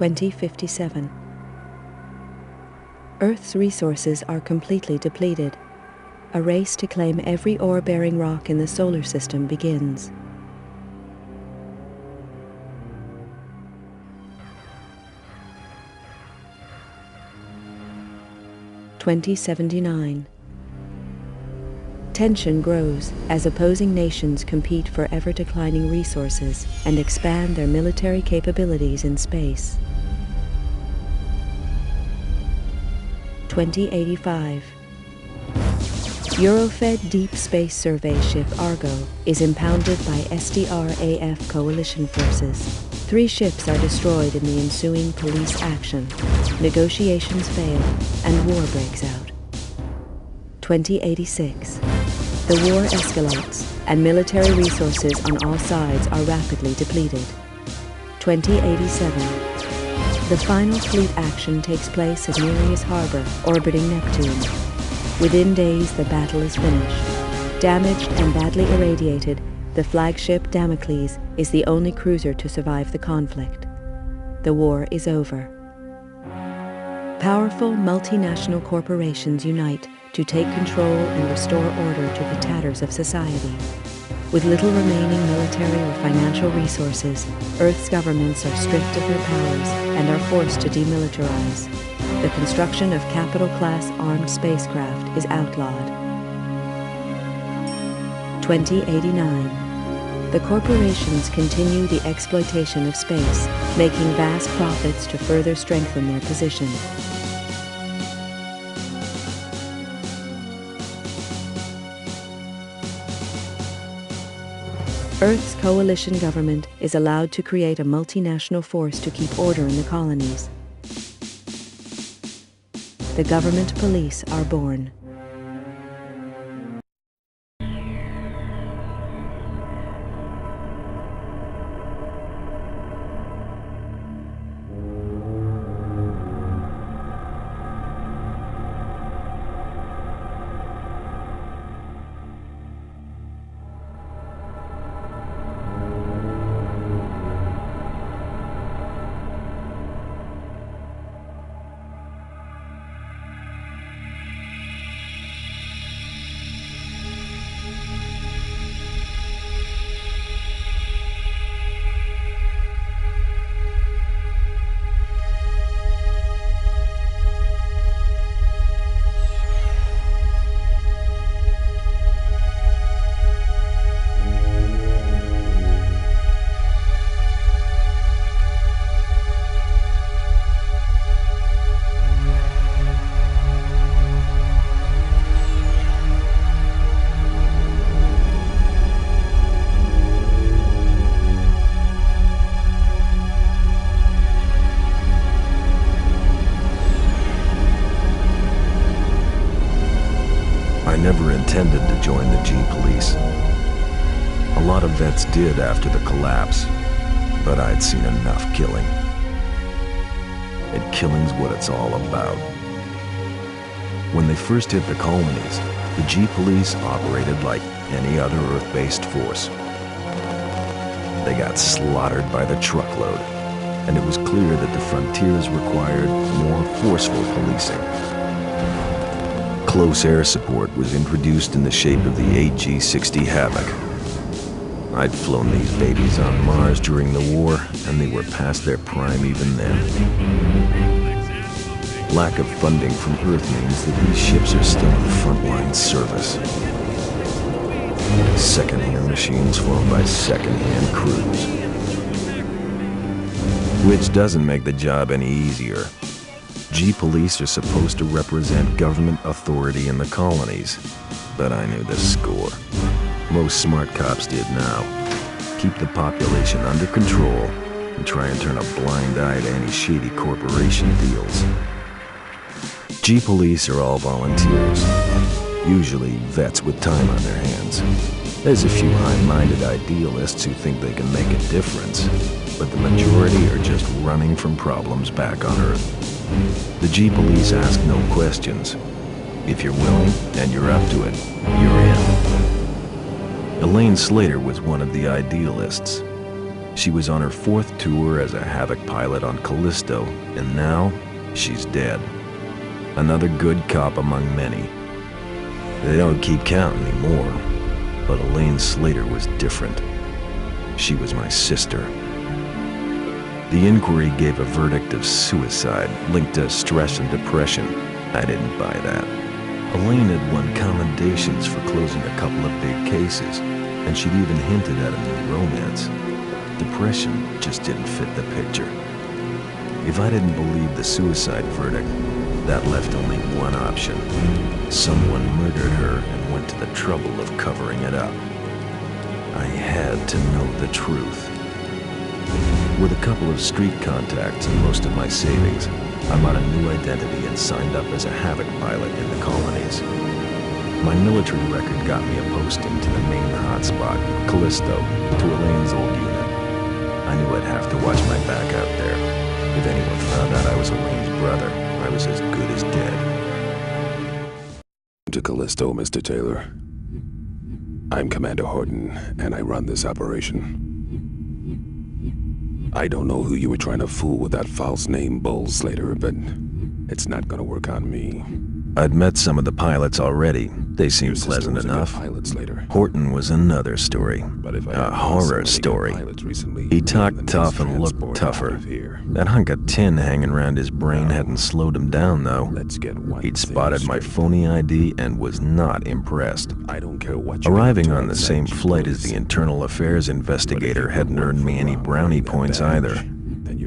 2057. Earth's resources are completely depleted. A race to claim every ore-bearing rock in the solar system begins. (2079). Tension grows as opposing nations compete for ever-declining resources and expand their military capabilities in space. 2085. Eurofed Deep Space Survey ship Argo is impounded by SDRAF coalition forces. 3 ships are destroyed in the ensuing police action. Negotiations fail and war breaks out. 2086. The war escalates and military resources on all sides are rapidly depleted. 2087. The final fleet action takes place at Nereus Harbor, orbiting Neptune. Within days, the battle is finished. Damaged and badly irradiated, the flagship Damocles is the only cruiser to survive the conflict. The war is over. Powerful multinational corporations unite to take control and restore order to the tatters of society. With little remaining military or financial resources, Earth's governments are stripped of their powers and are forced to demilitarize. The construction of capital-class armed spacecraft is outlawed. 2089. The corporations continue the exploitation of space, making vast profits to further strengthen their position. Earth's coalition government is allowed to create a multinational force to keep order in the colonies. The government police are born. I never intended to join the Gpolice. A lot of vets did after the collapse, but I'd seen enough killing. And killing's what it's all about. When they first hit the colonies, the Gpolice operated like any other Earth-based force. They got slaughtered by the truckload, and it was clear that the frontiers required more forceful policing. Close air support was introduced in the shape of the AG-60 Havoc. I'd flown these babies on Mars during the war, and they were past their prime even then. Lack of funding from Earth means that these ships are still in frontline service. Second-hand machines flown by second-hand crews. Which doesn't make the job any easier. Gpolice are supposed to represent government authority in the colonies, but I knew the score. Most smart cops did now. Keep the population under control and try and turn a blind eye to any shady corporation deals. Gpolice are all volunteers, usually vets with time on their hands. There's a few high-minded idealists who think they can make a difference, but the majority are just running from problems back on Earth. The Gpolice ask no questions. If you're willing and you're up to it, you're in. Elaine Slater was one of the idealists. She was on her 4th tour as a Havoc pilot on Callisto, and now she's dead. Another good cop among many. They don't keep count anymore, but Elaine Slater was different. She was my sister. The inquiry gave a verdict of suicide linked to stress and depression. I didn't buy that. Elaine had won commendations for closing a couple of big cases, and she'd even hinted at a new romance. Depression just didn't fit the picture. If I didn't believe the suicide verdict, that left only one option. Someone murdered her and went to the trouble of covering it up. I had to know the truth. With a couple of street contacts and most of my savings, I bought a new identity and signed up as a Havoc pilot in the colonies. My military record got me a posting to the main hotspot, Callisto, to Elaine's old unit. I knew I'd have to watch my back out there. If anyone found out I was Elaine's brother, I was as good as dead. To Callisto, Mr. Taylor. I'm Commander Horton, and I run this operation. I don't know who you were trying to fool with that false name, Bull Slater, but it's not gonna work on me. I'd met some of the pilots already. They seemed pleasant enough. Horton was another story. A horror story. He talked tough and looked tougher. That hunk of tin hanging around his brain hadn't slowed him down, though. He'd spotted my phony ID and was not impressed. Arriving on the same flight as the internal affairs investigator hadn't earned me any brownie points either.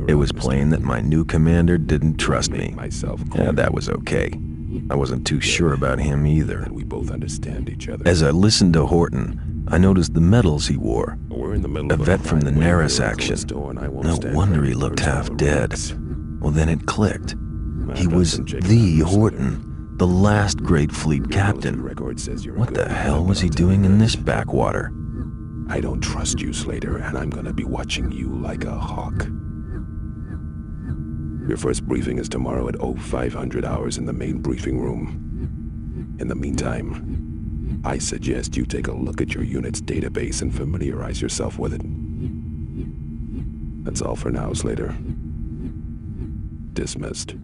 It was plain that my new commander didn't trust me. Yeah, that was okay. I wasn't too sure about him either. We both understand each other. As I listened to Horton, I noticed the medals he wore. A vet from the Naris action. No wonder he looked half dead. Well, then it clicked. He was the Horton, the last great fleet captain. What the hell was he doing in this backwater? I don't trust you, Slater, and I'm gonna be watching you like a hawk. Your first briefing is tomorrow at 0500 hours in the main briefing room. In the meantime, I suggest you take a look at your unit's database and familiarize yourself with it. That's all for now, Slater. Dismissed.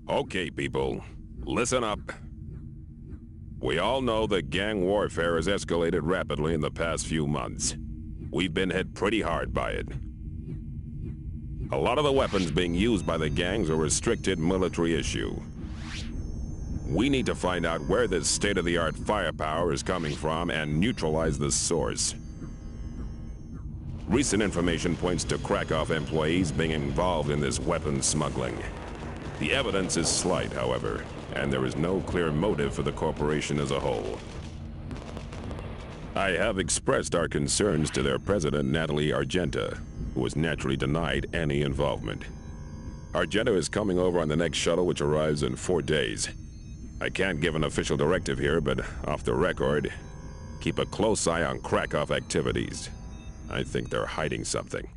Okay, people, listen up. We all know that gang warfare has escalated rapidly in the past few months. We've been hit pretty hard by it. A lot of the weapons being used by the gangs are a restricted military issue. We need to find out where this state-of-the-art firepower is coming from and neutralize the source. Recent information points to Krakow employees being involved in this weapons smuggling. The evidence is slight, however, and there is no clear motive for the corporation as a whole. I have expressed our concerns to their president, Natalie Argenta, who was naturally denied any involvement. Argenta is coming over on the next shuttle, which arrives in 4 days. I can't give an official directive here, but off the record, keep a close eye on Krakow activities. I think they're hiding something.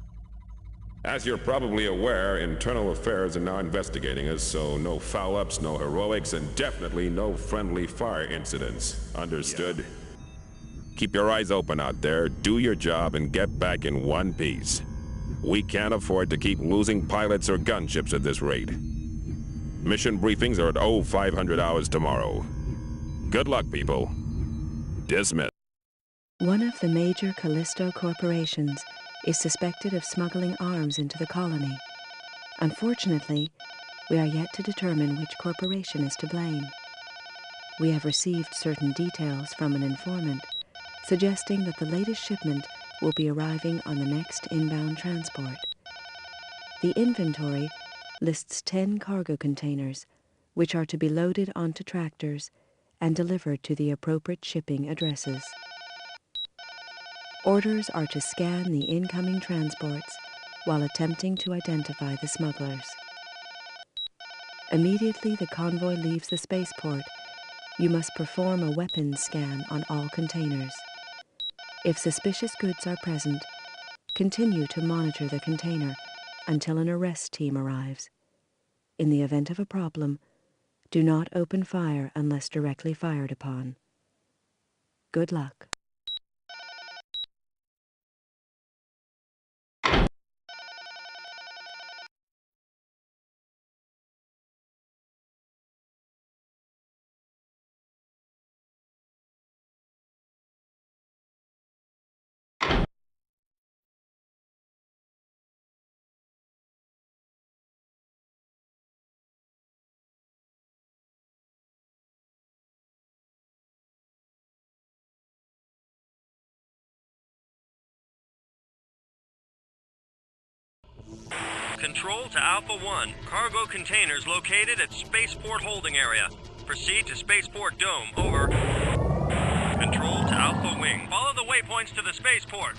As you're probably aware, internal affairs are now investigating us, so no foul-ups, no heroics, and definitely no friendly fire incidents. Understood? Yeah. Keep your eyes open out there, do your job, and get back in one piece. We can't afford to keep losing pilots or gunships at this rate. Mission briefings are at 0500 hours tomorrow. Good luck, people. Dismiss. One of the major Callisto corporations is suspected of smuggling arms into the colony. Unfortunately, we are yet to determine which corporation is to blame. We have received certain details from an informant suggesting that the latest shipment will be arriving on the next inbound transport. The inventory lists 10 cargo containers, which are to be loaded onto tractors and delivered to the appropriate shipping addresses. Orders are to scan the incoming transports while attempting to identify the smugglers. Immediately the convoy leaves the spaceport, you must perform a weapons scan on all containers. If suspicious goods are present, continue to monitor the container until an arrest team arrives. In the event of a problem, do not open fire unless directly fired upon. Good luck. Control to Alpha 1. Cargo containers located at Spaceport Holding Area. Proceed to Spaceport Dome. Over. Control to Alpha Wing. Follow the waypoints to the spaceport.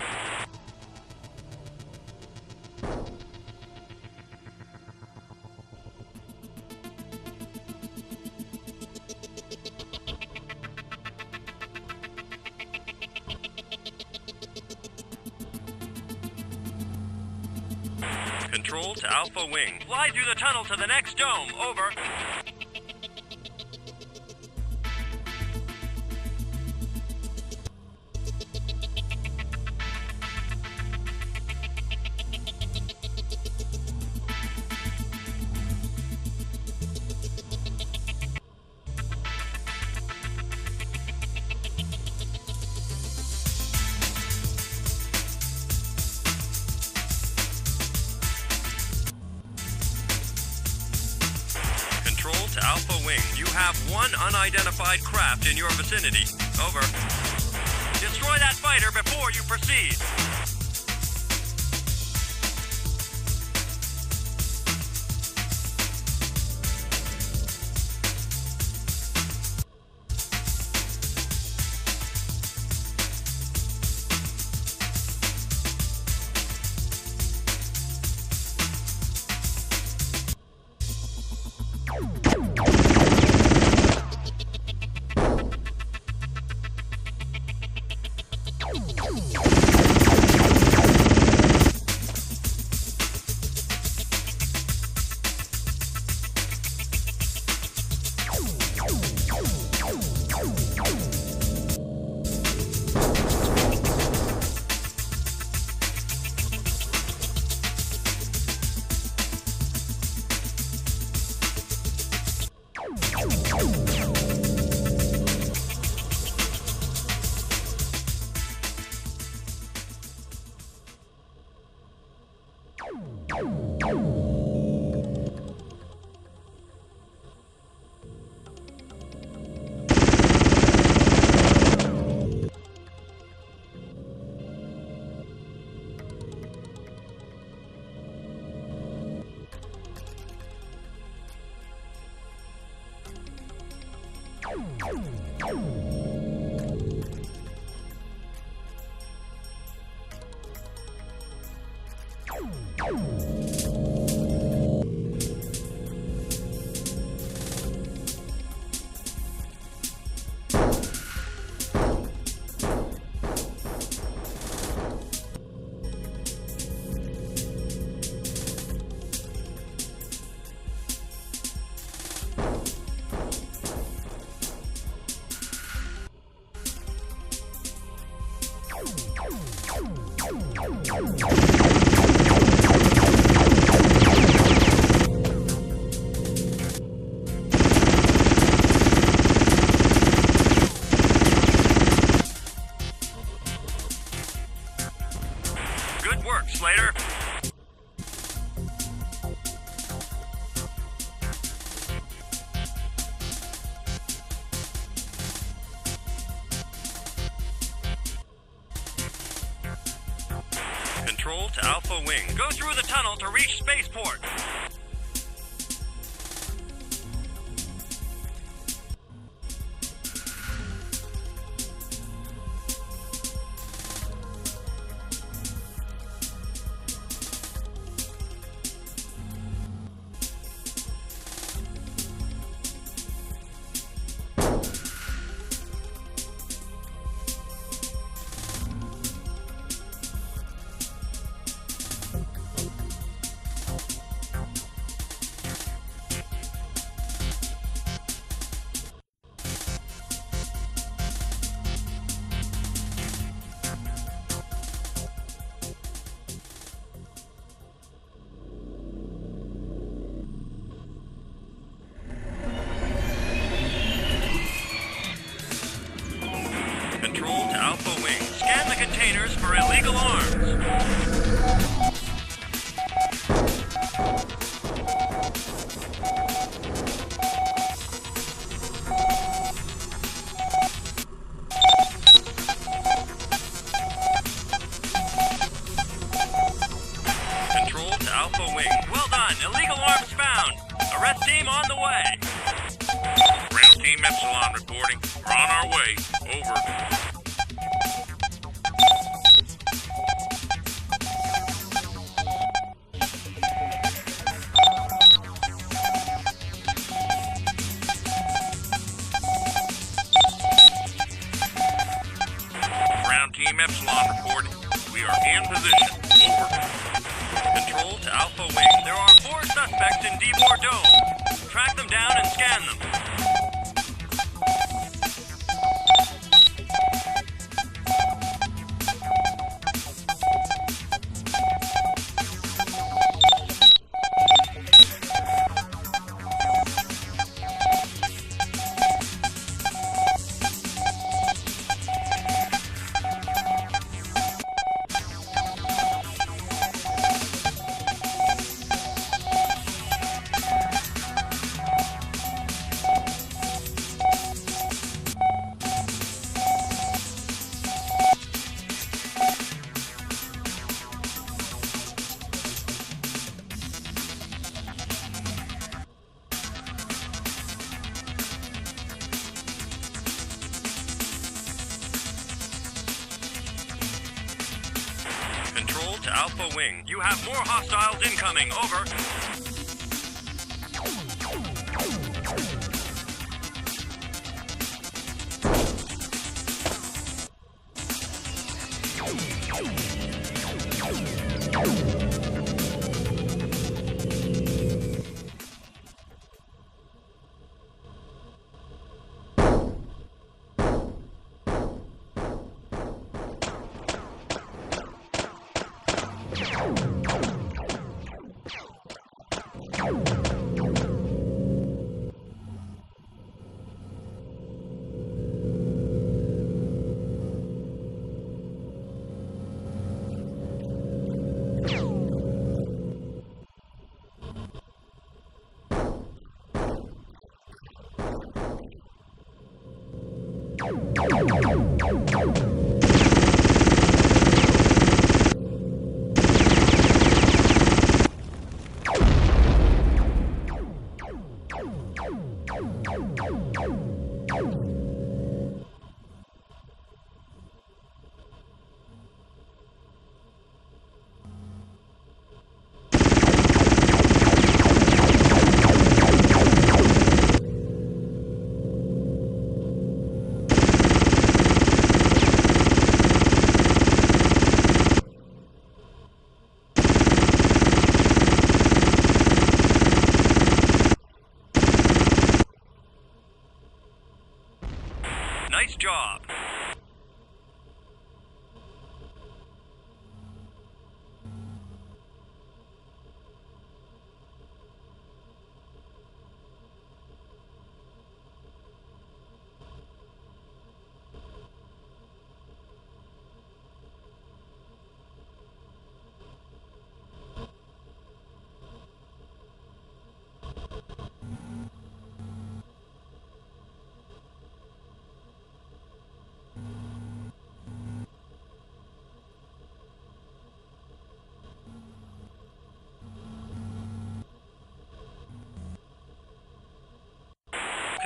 Control to Alpha Wing. Fly through the tunnel to the next dome. Over. To Alpha Wing, you have one unidentified craft in your vicinity. Over. Destroy that fighter before you proceed. to Alpha Wing. Go through the tunnel to reach spaceport. Control to Alpha Wing. Scan the containers for illegal arms. Control to Alpha Wing. Well done. Illegal arms found. Arrest team on the way. Ground Team Epsilon reporting. We're on our way. Over. Ground Team Epsilon reporting. We are in position. Over. Control to Alpha Wing. There are 4 suspects in Debor Dome. Track them down and scan them. Control to Alpha Wing. You have more hostiles incoming. Over. Nice job.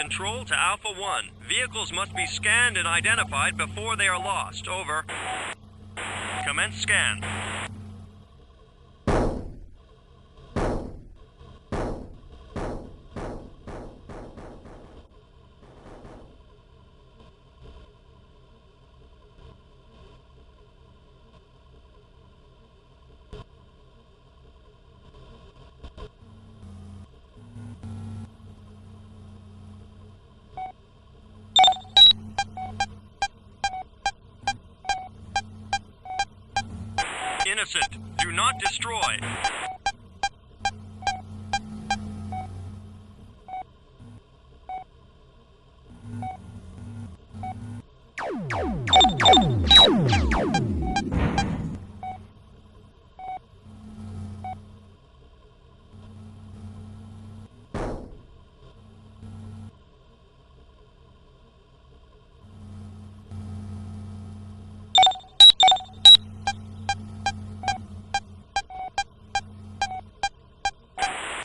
Control to Alpha 1. Vehicles must be scanned and identified before they are lost. Over. Commence scan. Innocent. Do not destroy.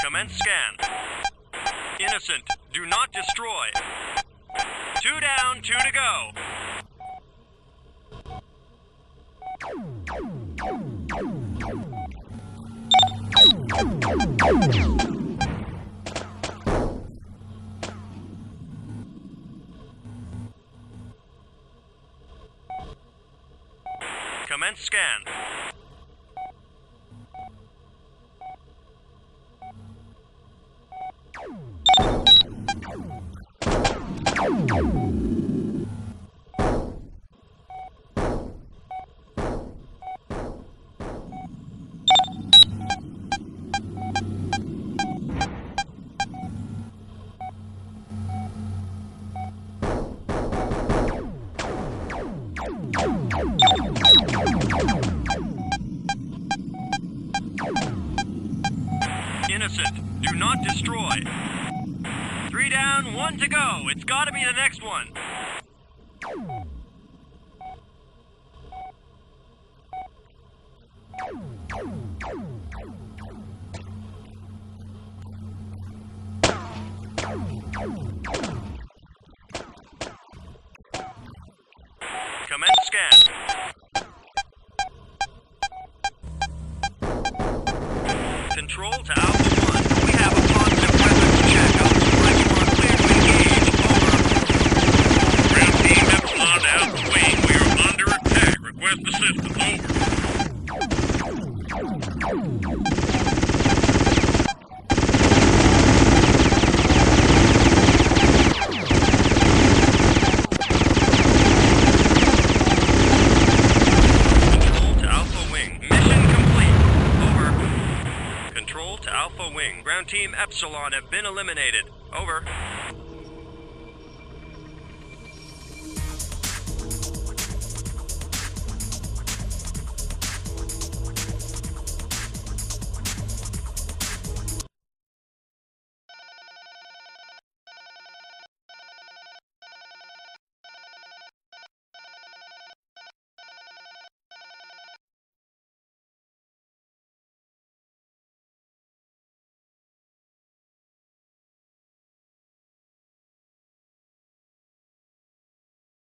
Commence scan. Innocent. Do not destroy. 2 down, 2 to go. Commence scan. Innocent. Do not destroy. 3 down, 1 to go. It's gotta be the next one. Commence scan. Control to Alpha 1. We have a positive weapons check. I'll clear to engage. Over. Ground team Epsilon to Alpha Wing. We are under attack. Request assistance. Over. Ground Team Epsilon have been eliminated. Over.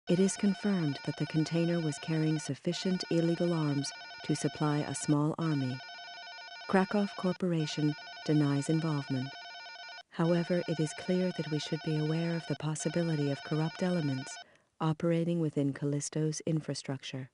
It is confirmed that the container was carrying sufficient illegal arms to supply a small army. Krakow Corporation denies involvement. However, it is clear that we should be aware of the possibility of corrupt elements operating within Callisto's infrastructure.